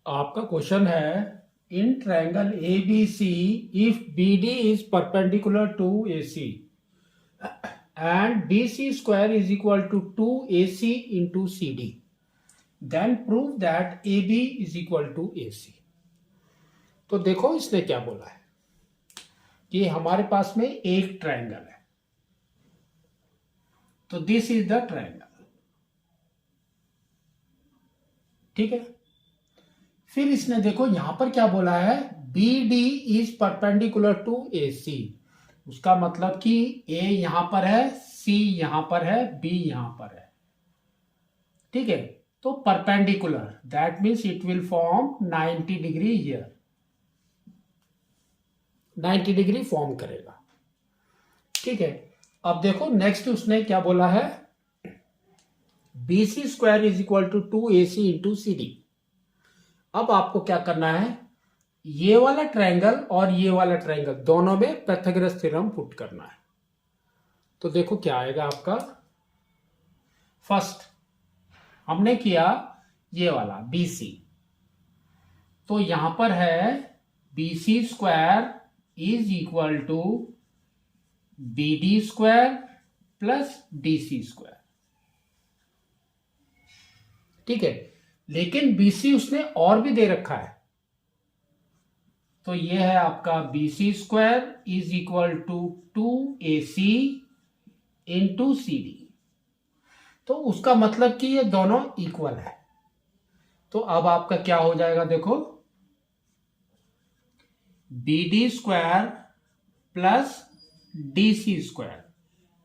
आपका क्वेश्चन है in triangle A B C if B D is perpendicular to A C and B C square is equal to A C into C D then prove that A B is equal to A C. तो देखो इसने क्या बोला है कि हमारे पास में एक ट्रायंगल है, तो दिस इज द ट्रायंगल, ठीक है। फिर इसने देखो यहां पर क्या बोला है, B D is perpendicular to A C. उसका मतलब कि ए यहां पर है, सी यहां पर है, बी यहां पर है, ठीक है। तो perpendicular that means it will form 90 degree here, 90 degree form करेगा, ठीक है। अब देखो नेक्स्ट उसने क्या बोला है, b C square is equal to A C into C d. अब आपको क्या करना है, ये वाला ट्रायंगल और ये वाला ट्रायंगल दोनों में पाइथागोरस थ्योरम पुट करना है। तो देखो क्या आएगा आपका, फर्स्ट हमने किया ये वाला बी सी, तो यहां पर है b C square is equal to b d square plus D C square, ठीक है। लेकिन बीसी उसने और भी दे रखा है, तो ये है आपका b C square is equal to A C into C d. तो उसका मतलब कि ये दोनों इक्वल है। तो अब आपका क्या हो जाएगा, देखो b d square plus D C square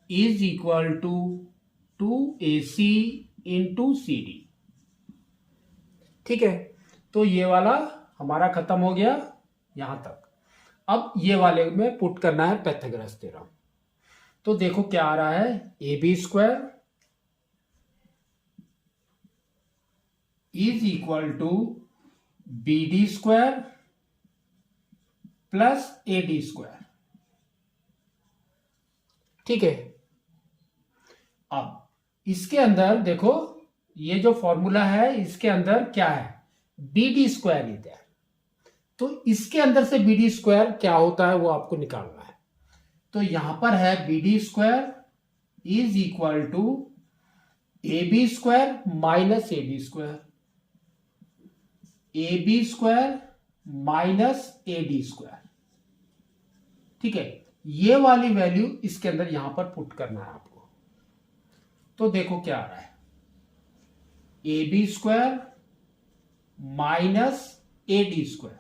is equal to A C into C d, ठीक है। तो ये वाला हमारा खत्म हो गया यहां तक। अब ये वाले में पुट करना है पाइथागोरस थ्योरम। तो देखो क्या आ रहा है, A B square is equal to b d square plus a d square, ठीक है। अब इसके अंदर देखो ये जो फॉर्मूला है इसके अंदर क्या है, B d square is there. तो इसके अंदर से बी डी स्क्वायर क्या होता है वो आपको निकालना है। तो यहां पर है B d square is equal to a B square minus a d square, a B square minus a d square, ठीक है। ये वाली वैल्यू इसके अंदर यहां पर पुट करना है आपको। तो देखो क्या आ रहा है, A B square minus a d square,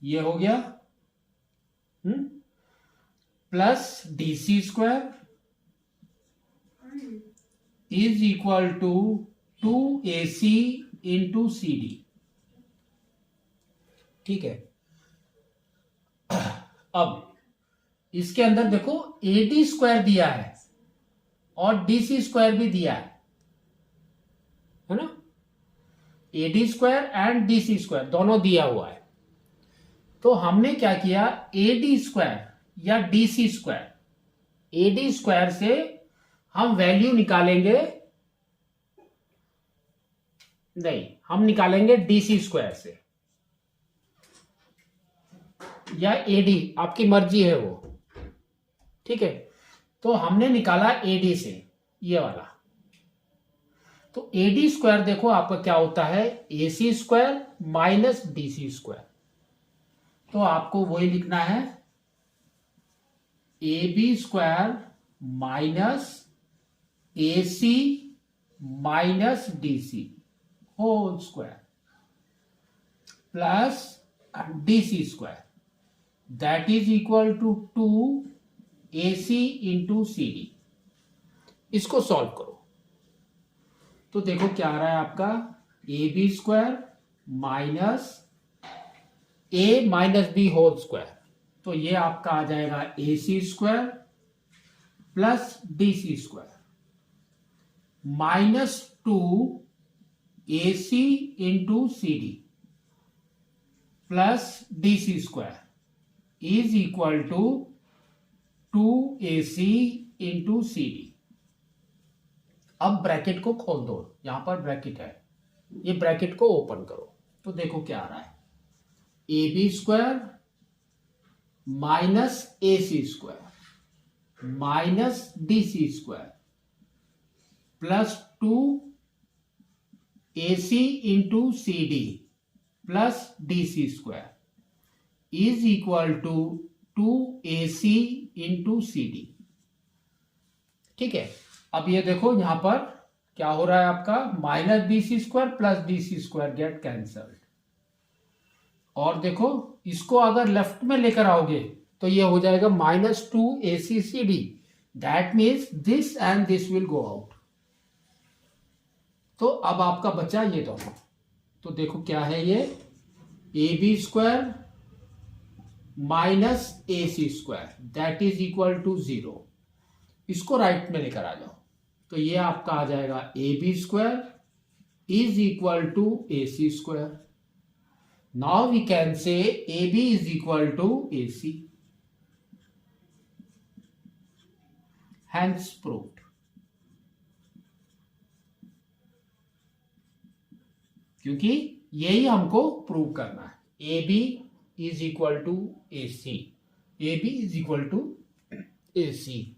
ये हो गया, plus D C square is equal to A C into C d, ठीक है। अब इसके अंदर देखो ए डी स्क्वायर दिया है और डी सी स्क्वायर भी दिया है ना, a d square and d C square दोनों दिया हुआ है। तो हमने क्या किया, ए डी स्क्वायर या d C square, a d square से हम वैल्यू निकालेंगे, नहीं हम निकालेंगे डी सी स्क्वायर से या ए डी, आपकी मर्जी है वो, ठीक है। तो हमने निकाला ए डी से ये वाला, तो ए डी स्क्वायर देखो आपका क्या होता है, A C square minus D C square. तो आपको वही लिखना है, A B square minus A C minus D C whole square plus D C square that is equal to A C into C D. इसको solve करो तो देखो क्या आ रहा है आपका, A B square minus A minus B whole square, तो ये आपका आ जाएगा A C square plus D C square minus two A C into C d plus D C square is equal to A C into C d. अब bracket को खोल दो, यहां पर ब्रैकेट है, ये ब्रैकेट को ओपन करो, तो देखो क्या आ रहा है, A B square minus A C square minus D C square plus 2ac into C d plus D C square is equal to 2ac into C d. ठीक है, अब ये देखो यहां पर क्या हो रहा है आपका, minus D C square plus D C square get cancelled. और देखो इसको अगर लेफ्ट में लेकर आओगे तो ये हो जाएगा minus 2ac c d, that means this and this will go out. तो अब आपका बचा ये दोनों, तो देखो क्या है ये, a B square minus A C square that is equal to 0। इसको राइट में लेकर आ जाओ, तो ये आपका आ जाएगा a B square is equal to A C square. Now we can say a B is equal to A c, hence proved. क्योंकि यही हमको प्रूव करना है, A B is equal to A c, a B is equal to A C.